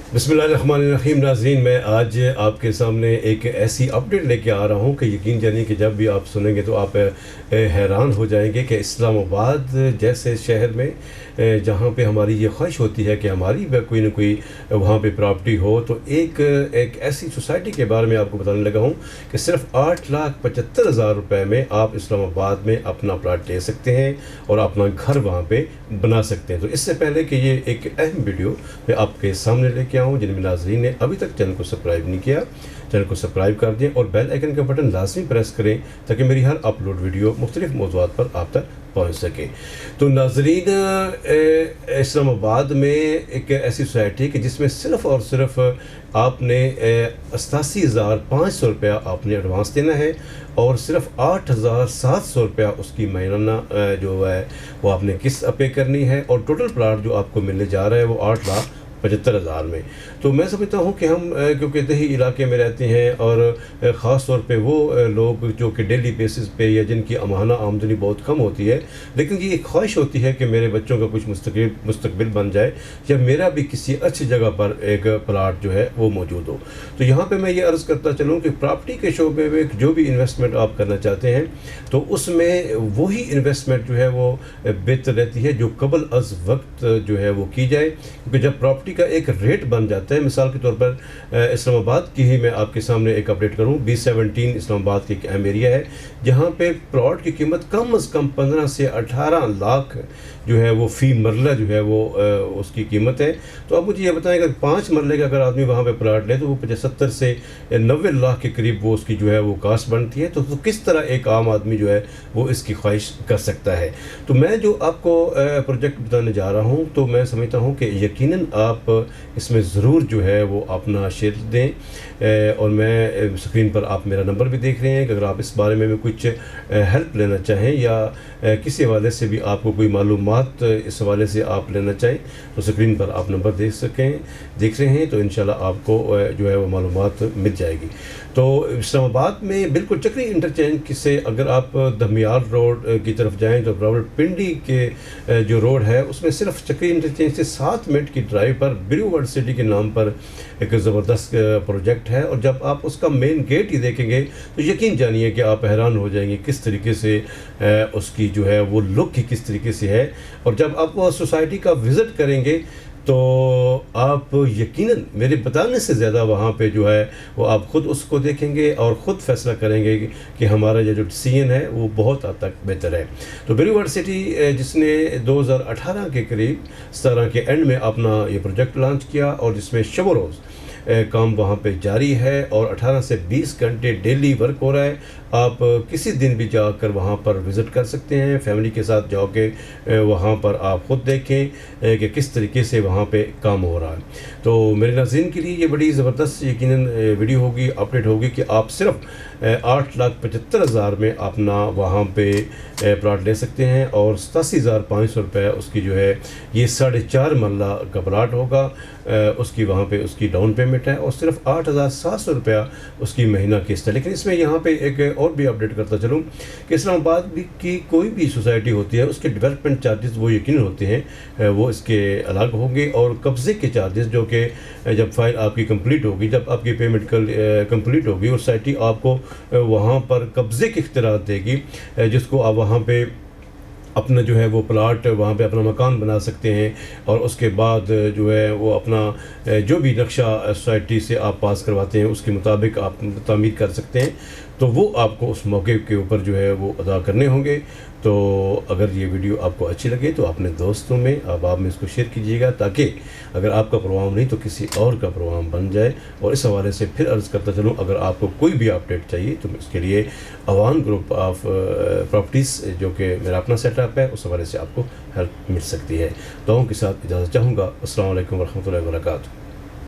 बिस्मिल्लाहिर्रहमानिर्रहीम। नाज़रीन, मैं आज आपके सामने एक ऐसी अपडेट लेके आ रहा हूँ कि यकीन जानिए कि जब भी आप सुनेंगे तो आप हैरान हो जाएंगे कि इस्लामाबाद जैसे शहर में जहाँ पे हमारी ये ख्वाहिश होती है कि हमारी भी कोई ना कोई वहाँ पे प्रॉपर्टी हो, तो एक ऐसी सोसाइटी के बारे में आपको बताने लगा हूँ कि सिर्फ 8,75,000 रुपये में आप इस्लामाबाद में अपना प्लाट ले सकते हैं और अपना घर वहाँ पे बना सकते हैं। तो इससे पहले कि ये एक अहम वीडियो मैं आपके सामने लेके आऊँ, जिनमें नाज़रीन ने अभी तक चैनल को सब्सक्राइब नहीं किया, चैनल को सब्सक्राइब कर दें और बेल आइकन का बटन लाजमी प्रेस करें ताकि मेरी हर अपलोड वीडियो मुख्तलिफ मौज़ूआत पर आप तक पहुँच सके। तो नाज़रीन, इस्लामाबाद में एक ऐसी सोसाइटी है कि जिसमें सिर्फ़ और सिर्फ आपने 88,500 रुपया आपने एडवांस देना है और सिर्फ 8,700 रुपया उसकी महीना जो है वो आपने किस्त पे करनी है, और टोटल प्लाट जो आपको मिलने जा रहा है वो 8,75,000 में। तो मैं समझता हूँ कि हम क्योंकि दही इलाके में रहते हैं और ख़ास तौर पे वो लोग जो कि डेली बेसिस पे या जिनकी माहाना आमदनी बहुत कम होती है, लेकिन ये एक ख्वाहिश होती है कि मेरे बच्चों का कुछ मुस्तकबिल बन जाए या मेरा भी किसी अच्छी जगह पर एक प्लाट जो है वो मौजूद हो। तो यहाँ पे मैं ये अर्ज़ करता चलूँ कि प्रॉपर्टी के शोबे में जो भी इन्वेस्टमेंट आप करना चाहते हैं तो उसमें वही इन्वेस्टमेंट जो है वो बेहतर रहती है जो कबल अज़ वक्त जो है वो की जाए, क्योंकि जब प्रॉपर्टी का एक रेट बन जाता है, मिसाल के तौर पर इस्लामाबाद की ही मैं आपके सामने एक अपडेट करूं, B17 इस्लामाबाद की एक अहम एरिया है जहां पे प्लॉट की कीमत कम से कम 15 से 18 लाख जो है वो फ़ी मरला जो है वो उसकी कीमत है। तो आप मुझे ये बताएं, अगर 5 मरले का अगर आदमी वहाँ पे प्लाट ले तो वो 75 से 90 लाख के करीब वो उसकी जो है वो कास्ट बनती है। तो किस तरह एक आम आदमी जो है वो इसकी ख्वाहिश कर सकता है। तो मैं जो आपको प्रोजेक्ट बताने जा रहा हूँ तो मैं समझता हूँ कि यकीनन आप इसमें ज़रूर जो है वो अपना शेयर दें, और मैं स्क्रीन पर आप मेरा नंबर भी देख रहे हैं कि अगर आप इस बारे में कुछ हेल्प लेना चाहें या किसी हवाले से भी आपको कोई मालूमात इस हवाले से आप लेना चाहें तो स्क्रीन पर आप नंबर देख रहे हैं, तो इंशाल्लाह आपको जो है वो मालूमात मिल जाएगी। तो इस्लामाबाद में बिल्कुल चक्री इंटरचेंज से अगर आप दमियाल रोड की तरफ जाएं तो रावलपिंडी के जो रोड है उसमें सिर्फ चक्री इंटरचेंज से 7 मिनट की ड्राइव पर ब्लू वर्ल्ड सिटी के नाम पर एक ज़बरदस्त प्रोजेक्ट है, और जब आप उसका मेन गेट ही देखेंगे तो यकीन जानिए कि आप हैरान हो जाएंगे किस तरीके से उसकी जो है वो लुक ही किस तरीके से है। और जब आप वो सोसाइटी का विज़िट करेंगे तो आप यकीनन मेरे बताने से ज़्यादा वहाँ पे जो है वो आप ख़ुद उसको देखेंगे और ख़ुद फैसला करेंगे कि हमारा ये जो डिसीजन है वो बहुत हद तक बेहतर है। तो ब्लू वर्ल्ड सिटी जिसने 2018 के करीब 17 के एंड में अपना ये प्रोजेक्ट लॉन्च किया और जिसमें शब रोज़ काम वहाँ पे जारी है और 18 से 20 घंटे डेली वर्क हो रहा है। आप किसी दिन भी जाकर वहाँ पर विज़िट कर सकते हैं, फैमिली के साथ जाओ के वहाँ पर आप ख़ुद देखें कि किस तरीके से वहाँ पे काम हो रहा है। तो मेरे नाज़रीन के लिए ये बड़ी ज़बरदस्त यकीनन वीडियो होगी, अपडेट होगी कि आप सिर्फ 8,75,000 में अपना वहाँ पे प्लाट ले सकते हैं और 87,500 रुपये उसकी जो है ये 4.5 मरला का प्लाट होगा, उसकी वहाँ पे उसकी डाउन पेमेंट है और सिर्फ 8,700 रुपया उसकी महीना किस्त है। लेकिन इसमें यहाँ पे एक और भी अपडेट करता चलूँ कि इस्लामाबाद की कोई भी सोसाइटी होती है उसके डेवलपमेंट चार्जेस वो यकीन होते हैं वो इसके अलग होंगे, और कब्ज़े के चार्जेस जो कि जब फाइल आपकी कंप्लीट होगी, जब आपकी पेमेंट कंप्लीट होगी और सोसाइटी आपको वहाँ पर कब्ज़े की इख्तियार देगी जिसको आप वहाँ पे अपना जो है वो प्लाट वहाँ पे अपना मकान बना सकते हैं, और उसके बाद जो है वो अपना जो भी नक्शा सोसाइटी से आप पास करवाते हैं उसके मुताबिक आप तामीर कर सकते हैं। तो वो आपको उस मौके के ऊपर जो है वो अदा करने होंगे। तो अगर ये वीडियो आपको अच्छी लगे तो अपने दोस्तों में आप में इसको शेयर कीजिएगा ताकि अगर आपका प्रोग्राम नहीं तो किसी और का प्रोग्राम बन जाए। और इस हवाले से फिर अर्ज़ करता चलूँ, अगर आपको कोई भी अपडेट चाहिए तो इसके लिए अवान ग्रुप ऑफ प्रॉपर्टीज़ जो कि मेरा अपना सेटअप है उस हवाले से आपको हेल्प मिल सकती है। दुआओं के साथ इजाज़त चाहूँगा। अस्सलाम वालेकुम वरहमतुल्लाहि वबरकातुहू।